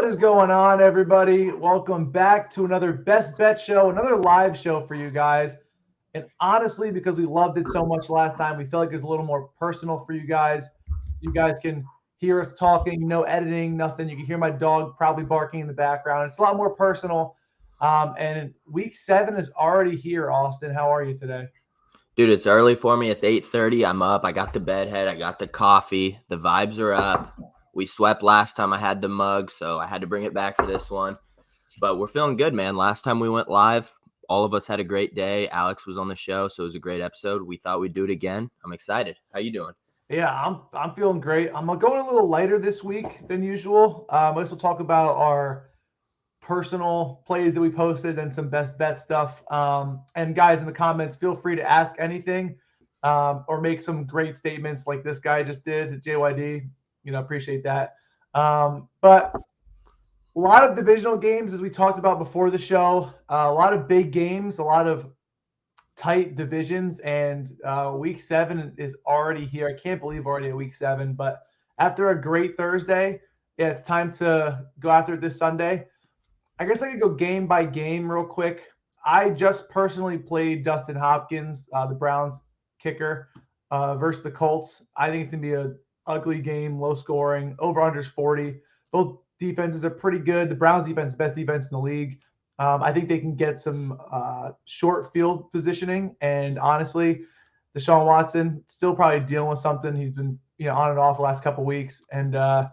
What is going on, everybody? Welcome back to another Best Bet Show, another live show for you guys. And honestly, because we loved it so much last time, we feel like it's a little more personal for you guys. You guys can hear us talking, no editing, nothing. You can hear my dog probably barking in the background. It's a lot more personal. And week 7 is already here, Austin. How are you today? Dude, it's early for me. It's 8:30. I'm up. I got the bed head. I got the coffee. The vibes are up. We swept last time I had the mug, so I had to bring it back for this one. But we're feeling good, man. Last time we went live, all of us had a great day. Alex was on the show, so it was a great episode. We thought we'd do it again. I'm excited. How you doing? Yeah, I'm feeling great. I'm going a little lighter this week than usual. Let's talk about our personal plays that we posted and some best bet stuff. And guys in the comments, feel free to ask anything or make some great statements like this guy just did, JYD. Appreciate that. But a lot of divisional games, as we talked about before the show, a lot of big games, a lot of tight divisions, and week 7 is already here. I can't believe we're already at week 7, but after a great Thursday, yeah, it's time to go after it this Sunday. I guess I could go game by game real quick. I just personally played Dustin Hopkins, the Browns kicker, versus the Colts. I think it's going to be an ugly game, low scoring, over-unders 40. Both defenses are pretty good. The Browns defense is the best defense in the league. I think they can get some short field positioning. And honestly, Deshaun Watson still probably dealing with something. He's been on and off the last couple of weeks. And I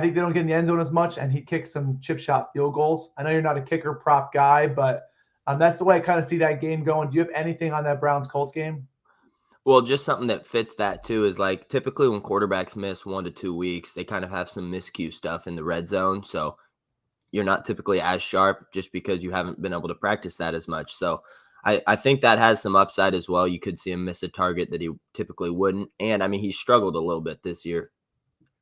think they don't get in the end zone as much, and he kicks some chip shot field goals. I know you're not a kicker prop guy, but that's the way I kind of see that game going. Do you have anything on that Browns-Colts game? Well, just something that fits that too is like typically when quarterbacks miss 1 to 2 weeks, they kind of have some miscue stuff in the red zone. So you're not typically as sharp just because you haven't been able to practice that as much. So I think that has some upside as well. You could see him miss a target that he typically wouldn't. And I mean, he struggled a little bit this year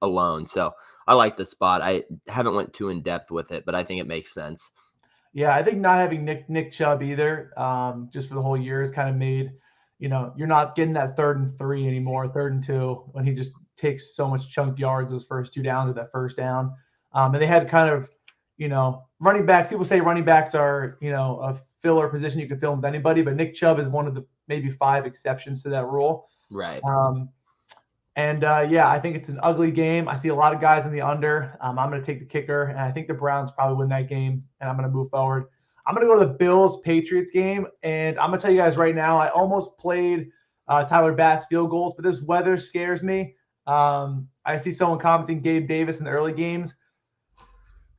alone. So I like the spot. I haven't went too in depth with it, but I think it makes sense. Yeah, I think not having Nick Chubb either, just for the whole year, has kind of made, you're not getting that 3rd and 3 anymore, 3rd and 2, when he just takes so much chunk yards those first 2 downs at that first down. And they had kind of, running backs. People say running backs are, a filler position. You can fill with anybody, but Nick Chubb is one of the maybe 5 exceptions to that rule. Right. Yeah, I think it's an ugly game. I see a lot of guys in the under. I'm going to take the kicker, and I think the Browns probably win that game, and I'm going to move forward. I'm going to go to the Bills-Patriots game, and I'm going to tell you guys right now, I almost played Tyler Bass field goals, but this weather scares me. I see someone commenting Gabe Davis in the early games.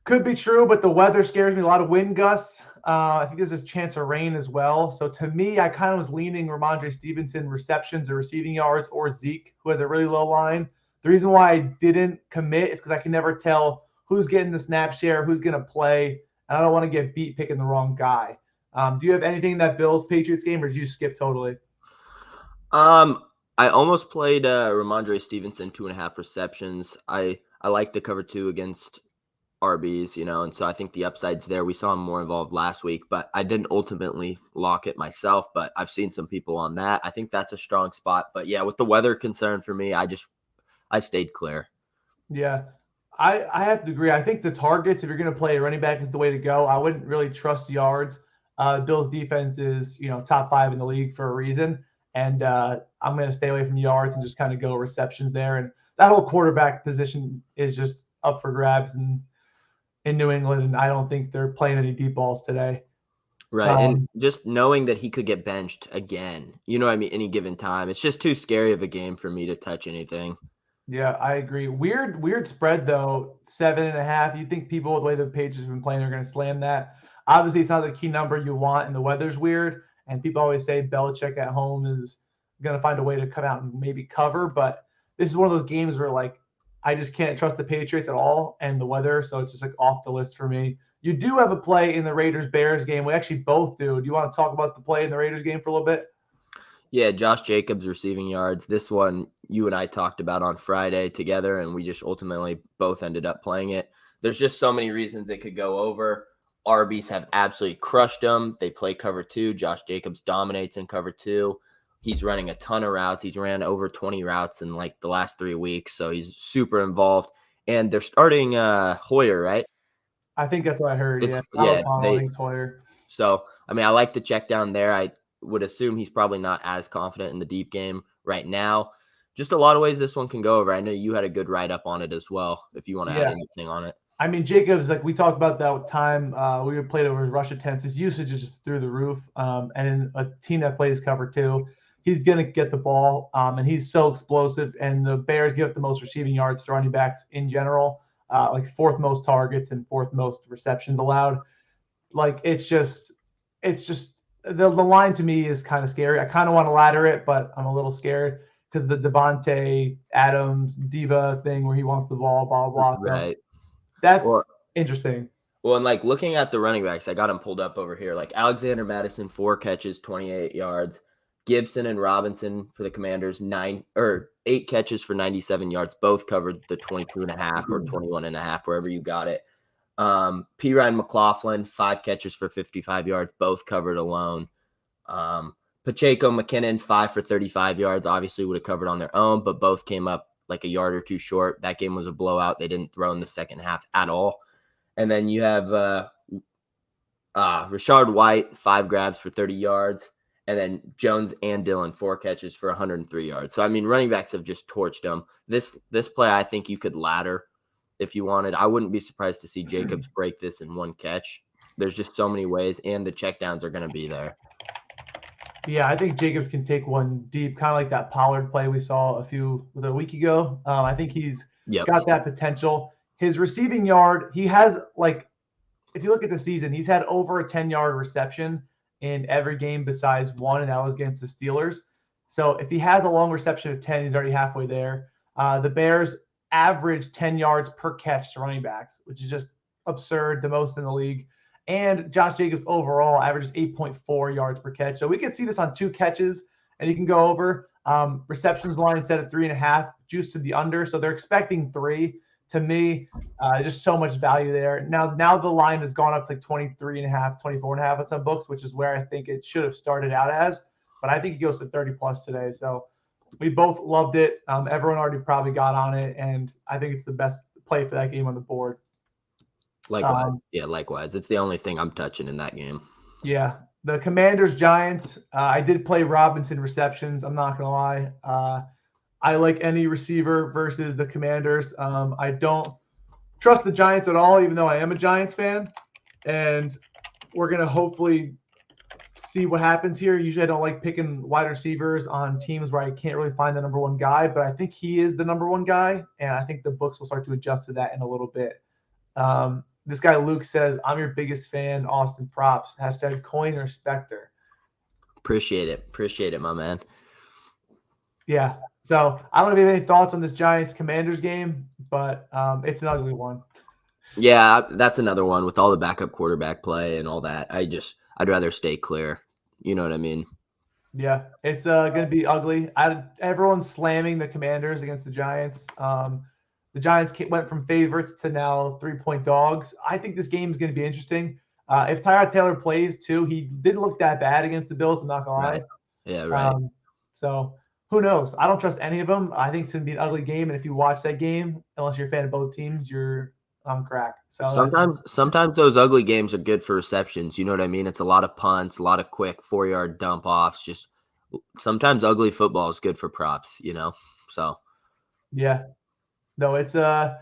Could be true, but the weather scares me. A lot of wind gusts. I think there's a chance of rain as well. So to me, I kind of was leaning Ramondre Stevenson receptions or receiving yards or Zeke, who has a really low line. The reason why I didn't commit is because I can never tell who's getting the snap share, who's going to play, and I don't want to get beat picking the wrong guy. Do you have anything in that Bills-Patriots game, or did you skip totally? I almost played Ramondre Stevenson 2.5 receptions. I like the cover 2 against RBs, and so I think the upside's there. We saw him more involved last week, but I didn't ultimately lock it myself, but I've seen some people on that. I think that's a strong spot, but yeah, with the weather concern for me, I stayed clear. Yeah, I have to agree. I think the targets, if you're going to play a running back, is the way to go. I wouldn't really trust yards. Bill's defense is, top 5 in the league for a reason, and I'm going to stay away from yards and just kind of go receptions there. And that whole quarterback position is just up for grabs in New England, and I don't think they're playing any deep balls today. Right, and just knowing that he could get benched again, any given time, it's just too scary of a game for me to touch anything. Yeah, I agree. Weird spread, though, 7.5. You think people, the way the Patriots have been playing, are going to slam that. Obviously, it's not the key number you want, and the weather's weird, and people always say Belichick at home is going to find a way to come out and maybe cover, but this is one of those games where, I just can't trust the Patriots at all and the weather, so it's just off the list for me. You do have a play in the Raiders-Bears game. We actually both do. Do you want to talk about the play in the Raiders game for a little bit? Yeah, Josh Jacobs receiving yards. This one you and I talked about on Friday together, and we just ultimately both ended up playing it. There's just so many reasons it could go over. RBs have absolutely crushed them. They play cover 2. Josh Jacobs dominates in cover 2. He's running a ton of routes. He's ran over 20 routes in the last 3 weeks, so he's super involved. And they're starting Hoyer, right? I think that's what I heard. It's Yeah. Not yeah, O'Connell, I think it's Hoyer. So, I mean, I like the check down there. I would assume he's probably not as confident in the deep game right now. Just a lot of ways this one can go over. I know you had a good write up on it as well, if you want to add anything on it. I mean, Jacobs, like we talked about that time we played over his rush attempts, his usage is just through the roof. And in a team that plays cover two, he's going to get the ball, and he's so explosive. And the Bears give up the most receiving yards to running backs in general, like fourth most targets and fourth most receptions allowed. Like it's just the line to me is kind of scary. I kind of want to ladder it, but I'm a little scared because the Devontae Adams diva thing where he wants the ball, blah blah blah. Right. So that's interesting. Well, and like looking at the running backs, I got them pulled up over here. Like Alexander Madison, 4 catches, 28 yards. Gibson and Robinson for the Commanders, 8 catches for 97 yards. Both covered the 22.5 or 21.5, wherever you got it. P. Ryan McLaughlin, 5 catches for 55 yards, both covered alone. Pacheco McKinnon, 5 for 35 yards, obviously would have covered on their own, but both came up like a yard or two short. That game was a blowout. They didn't throw in the second half at all. And then you have Rashard White, 5 grabs for 30 yards. And then Jones and Dillon, 4 catches for 103 yards. So, I mean, running backs have just torched them. This play, I think you could ladder if you wanted. I wouldn't be surprised to see Jacobs break this in 1 catch. There's just so many ways, and the checkdowns are going to be there. Yeah, I think Jacobs can take one deep, kind of like that Pollard play we saw a week ago. I think he's got that potential. His receiving yard, he has if you look at the season, he's had over a 10-yard reception in every game besides one, and that was against the Steelers. So if he has a long reception of 10, he's already halfway there. The Bears average 10 yards per catch to running backs, which is just absurd, the most in the league. And Josh Jacobs overall averages 8.4 yards per catch. So we can see this on 2 catches, and you can go over. Receptions line set at 3.5, juice to the under. So they're expecting 3. To me, just so much value there. Now the line has gone up to like 23.5, 24.5 at some books, which is where I think it should have started out as. But I think it goes to 30 plus today. So we both loved it. Everyone already probably got on it, and I think it's the best play for that game on the board. Likewise. Likewise. It's the only thing I'm touching in that game. Yeah. The Commanders Giants, I did play Robinson receptions. I'm not going to lie. I like any receiver versus the Commanders. I don't trust the Giants at all, even though I am a Giants fan. And we're going to hopefully see what happens here. Usually I don't like picking wide receivers on teams where I can't really find the number one guy, but I think he is the number one guy, and I think the books will start to adjust to that in a little bit. This guy Luke says, I'm your biggest fan, Austin props. # coin or Spectre. Appreciate it, my man. Yeah. So I don't know if you have any thoughts on this Giants-Commanders game, but it's an ugly one. Yeah, that's another one with all the backup quarterback play and all that. I'd rather stay clear. You know what I mean? Yeah, it's going to be ugly. Everyone's slamming the Commanders against the Giants. The Giants went from favorites to now 3-point dogs. I think this game is going to be interesting. If Tyrod Taylor plays too, he didn't look that bad against the Bills. I'm not going to lie. Right. Yeah, right. So who knows? I don't trust any of them. I think it's going to be an ugly game. And if you watch that game, unless you're a fan of both teams, you're on crack. So sometimes those ugly games are good for receptions. You know what I mean? It's a lot of punts, a lot of quick 4-yard dump offs. Just sometimes ugly football is good for props, So yeah. No, it's someone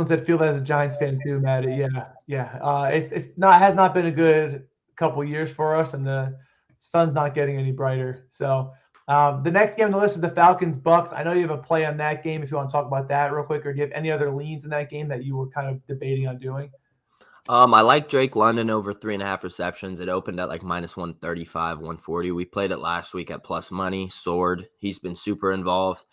said feel that as a Giants fan too, Matty. Yeah. It's has not been a good couple years for us, and the sun's not getting any brighter. So the next game on the list is the Falcons-Bucks. I know you have a play on that game if you want to talk about that real quick, or do you have any other leans in that game that you were kind of debating on doing? I like Drake London over 3.5 receptions. It opened at like -135, 140. We played it last week at plus money. Sword. He's been super involved.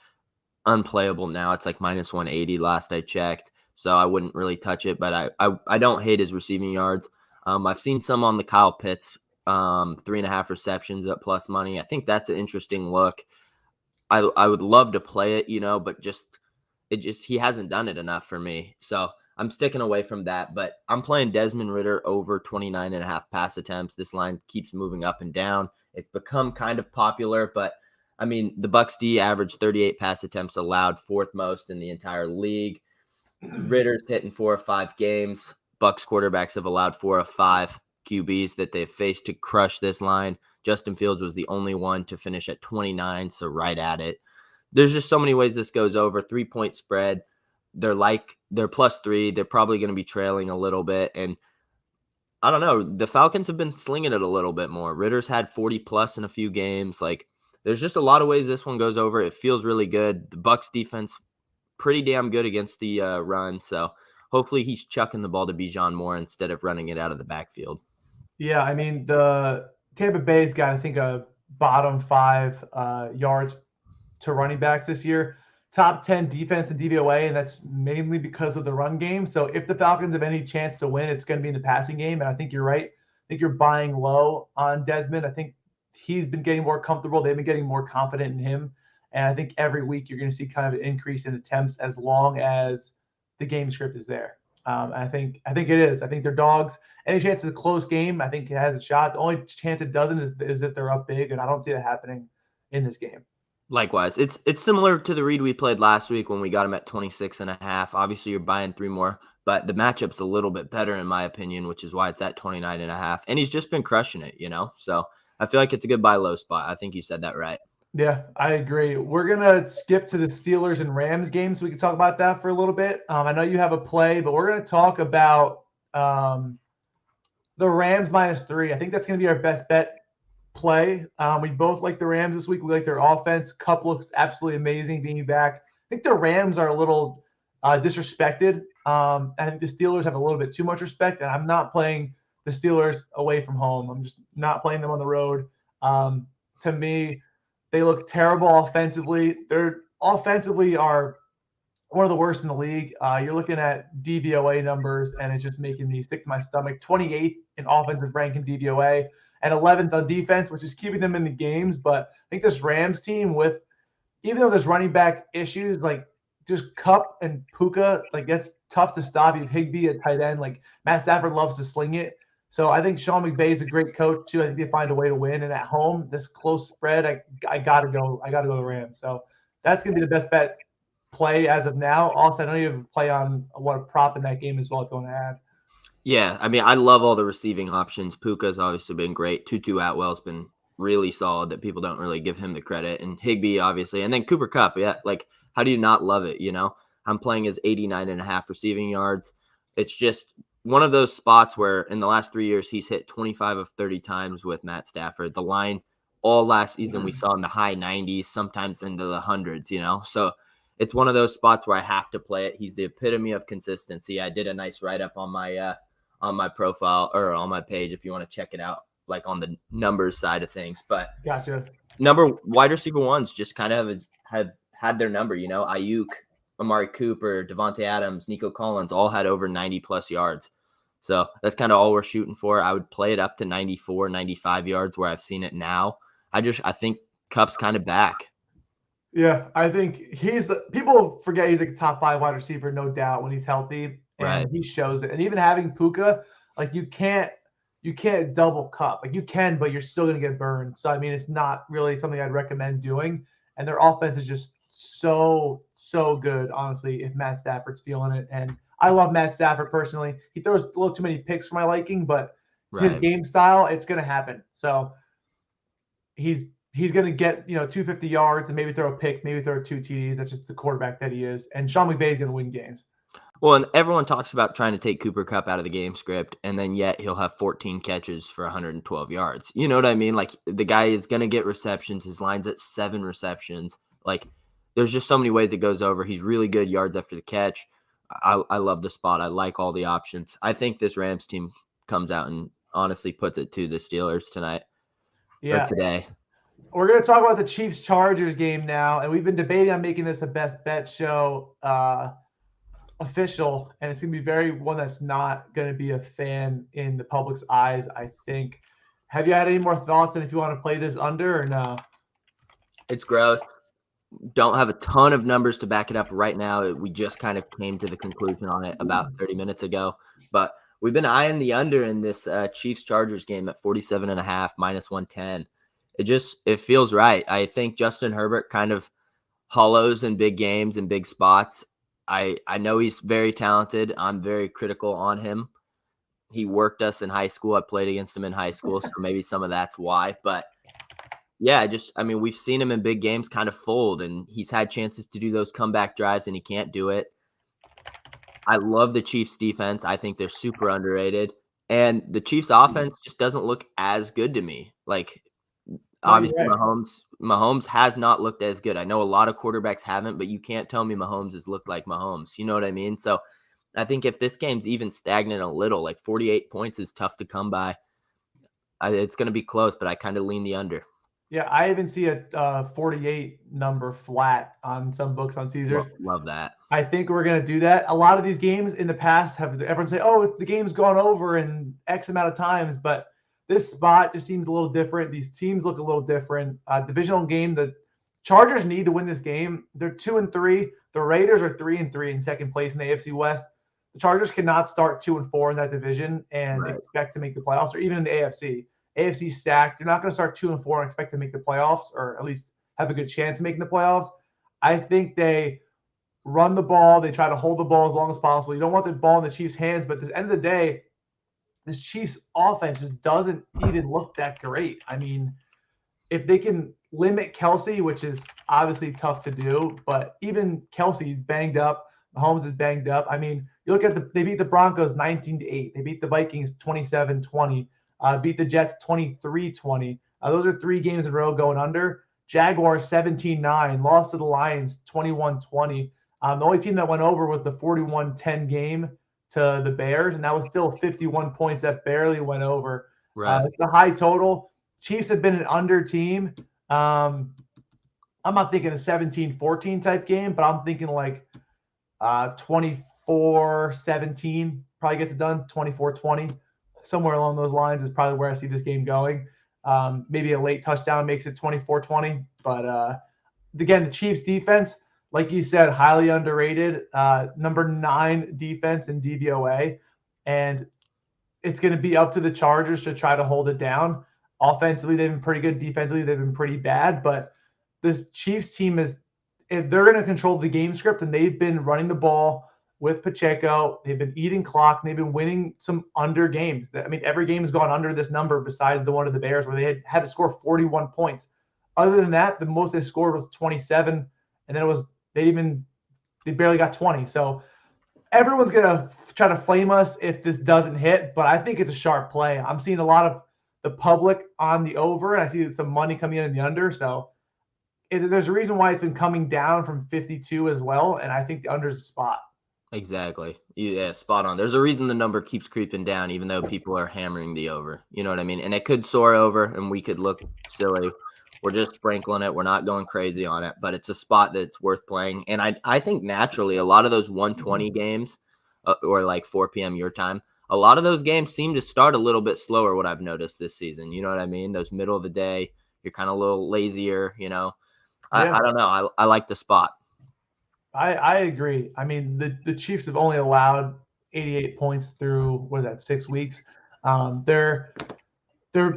Unplayable now. It's like -180 last I checked. So I wouldn't really touch it, but I don't hate his receiving yards. I've seen some on the Kyle Pitts 3.5 receptions at plus money. I think that's an interesting look. I would love to play it, but he hasn't done it enough for me. So I'm sticking away from that, but I'm playing Desmond Ridder over 29.5 pass attempts. This line keeps moving up and down. It's become kind of popular, but I mean, the Bucs D averaged 38 pass attempts allowed, 4th most in the entire league. Ritter's hitting 4 or 5 games. Bucks quarterbacks have allowed 4 of 5 QBs that they've faced to crush this line. Justin Fields was the only one to finish at 29, so right at it. There's just so many ways this goes over. 3-point spread. They're +3. They're probably going to be trailing a little bit. And I don't know. The Falcons have been slinging it a little bit more. Ritter's had 40 plus in a few games. Like, there's just a lot of ways this one goes over. It feels really good. The Bucks defense pretty damn good against the run. So hopefully he's chucking the ball to Bijan more instead of running it out of the backfield. Yeah, I mean, the Tampa Bay's got, I think, a bottom 5 yards to running backs this year. Top 10 defense in DVOA, and that's mainly because of the run game. So if the Falcons have any chance to win, it's going to be in the passing game. And I think you're right. I think you're buying low on Desmond. I think he's been getting more comfortable. They've been getting more confident in him. And I think every week you're going to see kind of an increase in attempts as long as the game script is there. I think it is. I think they're dogs. Any chance it's a close game, I think it has a shot. The only chance it doesn't is that they're up big, and I don't see that happening in this game. Likewise, it's similar to the read we played last week when we got him at 26.5. Obviously, you're buying 3 more, but the matchup's a little bit better in my opinion, which is why it's at 29.5. And he's just been crushing it, So I feel like it's a good buy low spot. I think you said that right. Yeah, I agree. We're gonna skip to the Steelers and Rams game so we can talk about that for a little bit. I know you have a play, but we're gonna talk about the Rams -3. I think that's gonna be our best bet play. We both like the Rams this week. We like their offense. Kupp looks absolutely amazing being back. I think the Rams are a little disrespected. I think the Steelers have a little bit too much respect, and I'm not playing the Steelers away from home. I'm just not playing them on the road. To me, they look terrible offensively. They're offensively are one of the worst in the league. You're looking at DVOA numbers, and it's just making me sick to my stomach. 28th in offensive rank in DVOA, and 11th on defense, which is keeping them in the games. But I think this Rams team, even though there's running back issues, like just Kupp and Puka, like that's tough to stop. You have Higbee at tight end. Like Matt Stafford loves to sling it. So I think Sean McVay is a great coach too. I think they find a way to win. And at home, this close spread, I gotta go. I gotta go the Rams. So that's gonna be the best bet play as of now. Also, I know you have a play on what prop in that game as well if you want to add. Yeah, I mean, I love all the receiving options. Puka's obviously been great. Tutu Atwell's been really solid that people don't really give him the credit. And Higbee, obviously. And then Cooper Kupp, yeah, like, how do you not love it, I'm playing his 89.5 receiving yards. It's just one of those spots where in the last 3 years, he's hit 25 of 30 times with Matt Stafford. The line all last season we saw in the high 90s, sometimes into the hundreds, So it's one of those spots where I have to play it. He's the epitome of consistency. I did a nice write-up on my profile or on my page if you want to check it out, like on the numbers side of things. But Gotcha. Wide receiver ones just kind of have had their number, Ayuk, Amari Cooper, Devontae Adams, Nico Collins all had over 90 plus yards. So that's kind of all we're shooting for. I would play it up to 94, 95 yards where I've seen it now. I think Kupp's kind of back. Yeah, I think people forget he's like a top 5 wide receiver, no doubt, when he's healthy. And Right. He shows it. And even having Puka, like you can't double Kupp. Like you can, but you're still going to get burned. So, I mean, it's not really something I'd recommend doing. And their offense is just so good, honestly, if Matt Stafford's feeling it. And I love Matt Stafford personally. He throws a little too many picks for my liking, but his game style, it's going to happen. So he's going to get, 250 yards and maybe throw a pick, maybe throw 2 TDs. That's just the quarterback that he is. And Sean McVay is going to win games. Well, and everyone talks about trying to take Cooper Kupp out of the game script, and then yet he'll have 14 catches for 112 yards. You know what I mean? Like, the guy is going to get receptions. His line's at 7 receptions. Like, there's just so many ways it goes over. He's really good yards after the catch. I love the spot. I like all the options. I think this Rams team comes out and honestly puts it to the Steelers tonight or today. We're going to talk about the Chiefs-Chargers game now, and we've been debating on making this a best bet show official, and it's going to be one that's not going to be a fan in the public's eyes, I think. Have you had any more thoughts on if you want to play this under or no? It's gross. Don't have a ton of numbers to back it up right now. We just kind of came to the conclusion on it about 30 minutes ago, but we've been eyeing the under in this Chiefs-Chargers game at 47.5 -110. It feels right. I think Justin Herbert kind of hollows in big games and big spots. I know he's very talented. I'm very critical on him. He worked us in high school. I played against him in high school, so maybe some of that's why. But yeah, I mean, we've seen him in big games kind of fold, and he's had chances to do those comeback drives, and he can't do it. I love the Chiefs defense. I think they're super underrated. And the Chiefs offense just doesn't look as good to me. Like, obviously, right. Mahomes has not looked as good. I know a lot of quarterbacks haven't, but you can't tell me Mahomes has looked like Mahomes. You know what I mean? So I think if this game's even stagnant a little, like 48 points is tough to come by. It's going to be close, but I kind of lean the under. Yeah, I even see a 48 number flat on some books on Caesars. Love that. I think we're going to do that. A lot of these games in the past have everyone say, oh, the game's gone over in X amount of times, but this spot just seems a little different. These teams look a little different. Divisional game, the Chargers need to win this game. They're 2-3. The Raiders are 3-3 in second place in the AFC West. The Chargers cannot start 2-4 in that division and expect to make the playoffs, or even in the AFC. AFC stacked. You're not going to start 2-4 and expect to make the playoffs, or at least have a good chance of making the playoffs. I think they run the ball. They try to hold the ball as long as possible. You don't want the ball in the Chiefs' hands, but at the end of the day, this Chiefs offense just doesn't even look that great. I mean, if they can limit Kelsey, which is obviously tough to do, but even Kelsey's banged up. Mahomes is banged up. I mean, you look at they beat the Broncos 19-8. They beat the Vikings 27-20. Beat the Jets 23-20. Those are 3 games in a row going under. Jaguars 17-9. Lost to the Lions 21-20. The only team that went over was the 41-10 game to the Bears, and that was still 51 points that barely went over. Right. It's a high total. Chiefs have been an under team. I'm not thinking a 17-14 type game, but I'm thinking like 24-17 probably gets it done, 24-20. Somewhere along those lines is probably where I see this game going. Maybe a late touchdown makes it 24-20. But again, the Chiefs defense, like you said, highly underrated. Number 9 defense in DVOA. And it's going to be up to the Chargers to try to hold it down. Offensively, they've been pretty good. Defensively, they've been pretty bad. But this Chiefs team if they're going to control the game script, and they've been running the ball with Pacheco, they've been eating clock, and they've been winning some under games. I mean, every game has gone under this number besides the one of the Bears where they had to score 41 points. Other than that, the most they scored was 27, and then they barely got 20. So everyone's going to try to flame us if this doesn't hit, but I think it's a sharp play. I'm seeing a lot of the public on the over, and I see some money coming in the under. So there's a reason why it's been coming down from 52 as well, and I think the under is a spot. Exactly. Yeah, spot on. There's a reason the number keeps creeping down, even though people are hammering the over. You know what I mean? And it could soar over, and we could look silly. We're just sprinkling it. We're not going crazy on it, but it's a spot that's worth playing. And I think naturally a lot of those 120 games or like 4 p.m. your time, a lot of those games seem to start a little bit slower, what I've noticed this season. You know what I mean? Those middle of the day, you're kind of a little lazier, you know. I don't know. I like the spot. I agree. I mean, the Chiefs have only allowed 88 points through, 6 weeks. They're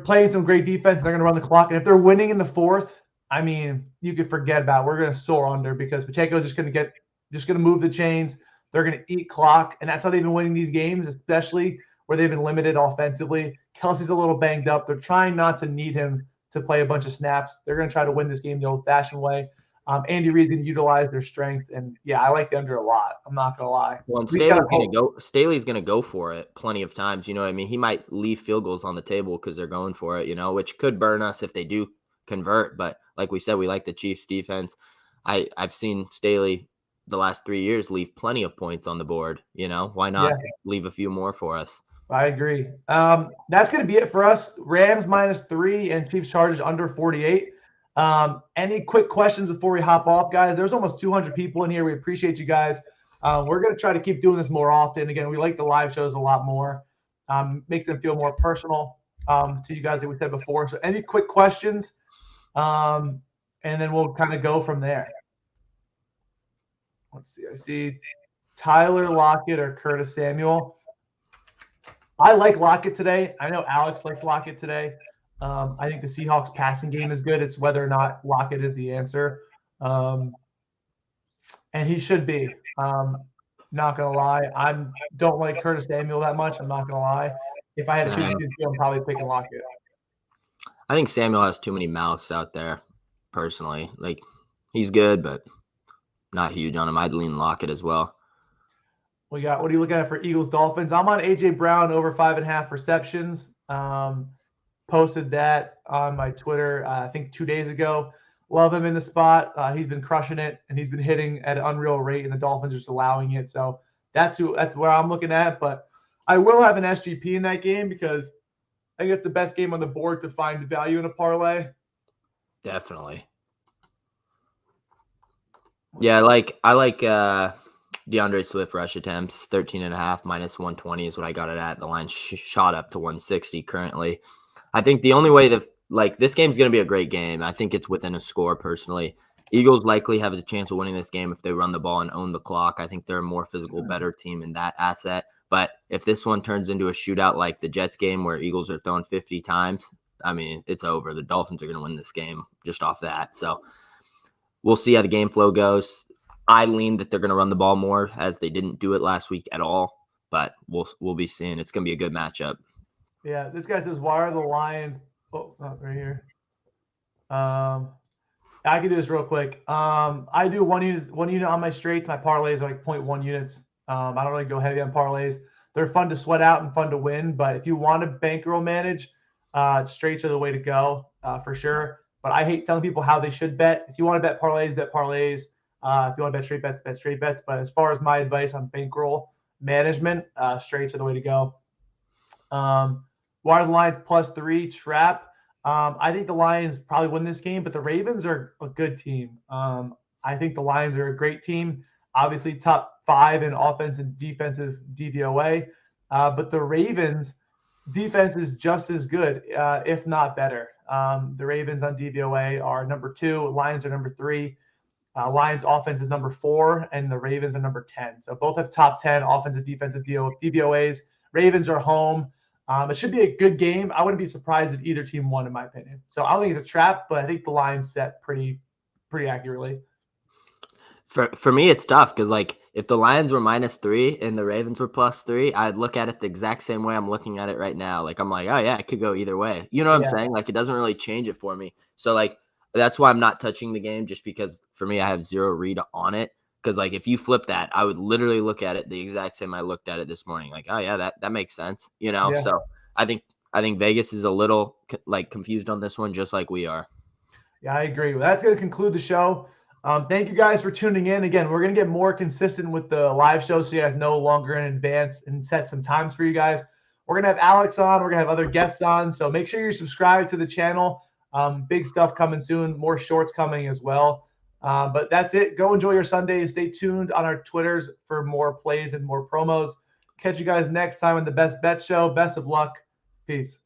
playing some great defense. They're going to run the clock. And if they're winning in the fourth, I mean, you could forget about it. We're going to soar under because Pacheco is just going to move the chains. They're going to eat clock. And that's how they've been winning these games, especially where they've been limited offensively. Kelsey's a little banged up. They're trying not to need him to play a bunch of snaps. They're going to try to win this game the old-fashioned way. Andy Reid's going to utilize their strengths, and yeah, I like the under a lot. I'm not going to lie. Well, and Staley's going to go for it plenty of times. You know what I mean? He might leave field goals on the table because they're going for it, you know, which could burn us if they do convert. But like we said, we like the Chiefs defense. I've seen Staley the last 3 years leave plenty of points on the board. You know, why not leave a few more for us? I agree. That's going to be it for us. Rams -3 and Chiefs Chargers under 48. Any quick questions before we hop off, guys? There's almost 200 people in here. We appreciate you guys. We're going to try to keep doing this more often. Again, we like the live shows a lot more. Makes them feel more personal to you guys, like we said before. So any quick questions? And then we'll kind of go from there. Let's see. I see Tyler Lockett or Curtis Samuel. I like Lockett today. I know Alex likes Lockett today. I think the Seahawks passing game is good. It's whether or not Lockett is the answer. and he should be. Not gonna lie, I don't like Curtis Samuel that much. I'm not gonna lie. If I had to choose Same. between two, I'm probably picking Lockett. I think Samuel has too many mouths out there, personally. Like, he's good, but not huge on him. I'd lean Lockett as well. We got, what are you looking at for Eagles Dolphins? I'm on AJ Brown over 5.5 receptions. Posted that on my Twitter, I think 2 days ago. Love him in the spot. He's been crushing it, and he's been hitting at an unreal rate, and the Dolphins are just allowing it. So that's where I'm looking at. But I will have an SGP in that game because I think it's the best game on the board to find value in a parlay. Definitely. Yeah, I like DeAndre Swift rush attempts, 13.5 minus 120 is what I got it at. The line shot up to 160 currently. I think the only way that this game's going to be a great game. I think it's within a score personally. Eagles likely have a chance of winning this game if they run the ball and own the clock. I think they're a more physical, better team in that asset. But if this one turns into a shootout like the Jets game where Eagles are throwing 50 times, I mean, it's over. The Dolphins are going to win this game just off that. So we'll see how the game flow goes. I lean that they're going to run the ball more as they didn't do it last week at all. But we'll be seeing. It's going to be a good matchup. Yeah, this guy says, why are the Lions – oh, not right here. I can do this real quick. I do one unit on my straights. My parlays are like 0.1 units. I don't really go heavy on parlays. They're fun to sweat out and fun to win. But if you want to bankroll manage, straights are the way to go for sure. But I hate telling people how they should bet. If you want to bet parlays, bet parlays. If you want to bet straight bets, bet straight bets. But as far as my advice on bankroll management, straights are the way to go. Why are the Lions +3 trap? I think the Lions probably win this game, but the Ravens are a good team. I think the Lions are a great team. Obviously, top 5 in offense and defensive DVOA. But the Ravens' defense is just as good, if not better. The Ravens on DVOA are number 2. Lions are number 3. Lions offense is number 4, and the Ravens are number 10. So both have top 10 offensive, defensive DVOAs. Ravens are home. It should be a good game. I wouldn't be surprised if either team won, in my opinion. So I don't think it's a trap, but I think the line's set pretty accurately. For me, it's tough because if the Lions were -3 and the Ravens were +3, I'd look at it the exact same way I'm looking at it right now. I'm like, oh yeah, it could go either way. You know what I'm saying? It doesn't really change it for me. So that's why I'm not touching the game, just because for me, I have zero read on it. Because if you flip that, I would literally look at it the exact same I looked at it this morning. Oh yeah, that makes sense. Yeah. So I think Vegas is a little confused on this one, just like we are. Yeah, I agree. Well, that's going to conclude the show. Thank you guys for tuning in. Again, we're going to get more consistent with the live show, so you guys know longer in advance and set some times for you guys. We're going to have Alex on. We're going to have other guests on. So make sure you're subscribed to the channel. Big stuff coming soon. More shorts coming as well. But that's it. Go enjoy your Sunday. Stay tuned on our Twitters for more plays and more promos. Catch you guys next time on the Best Bet Show. Best of luck. Peace.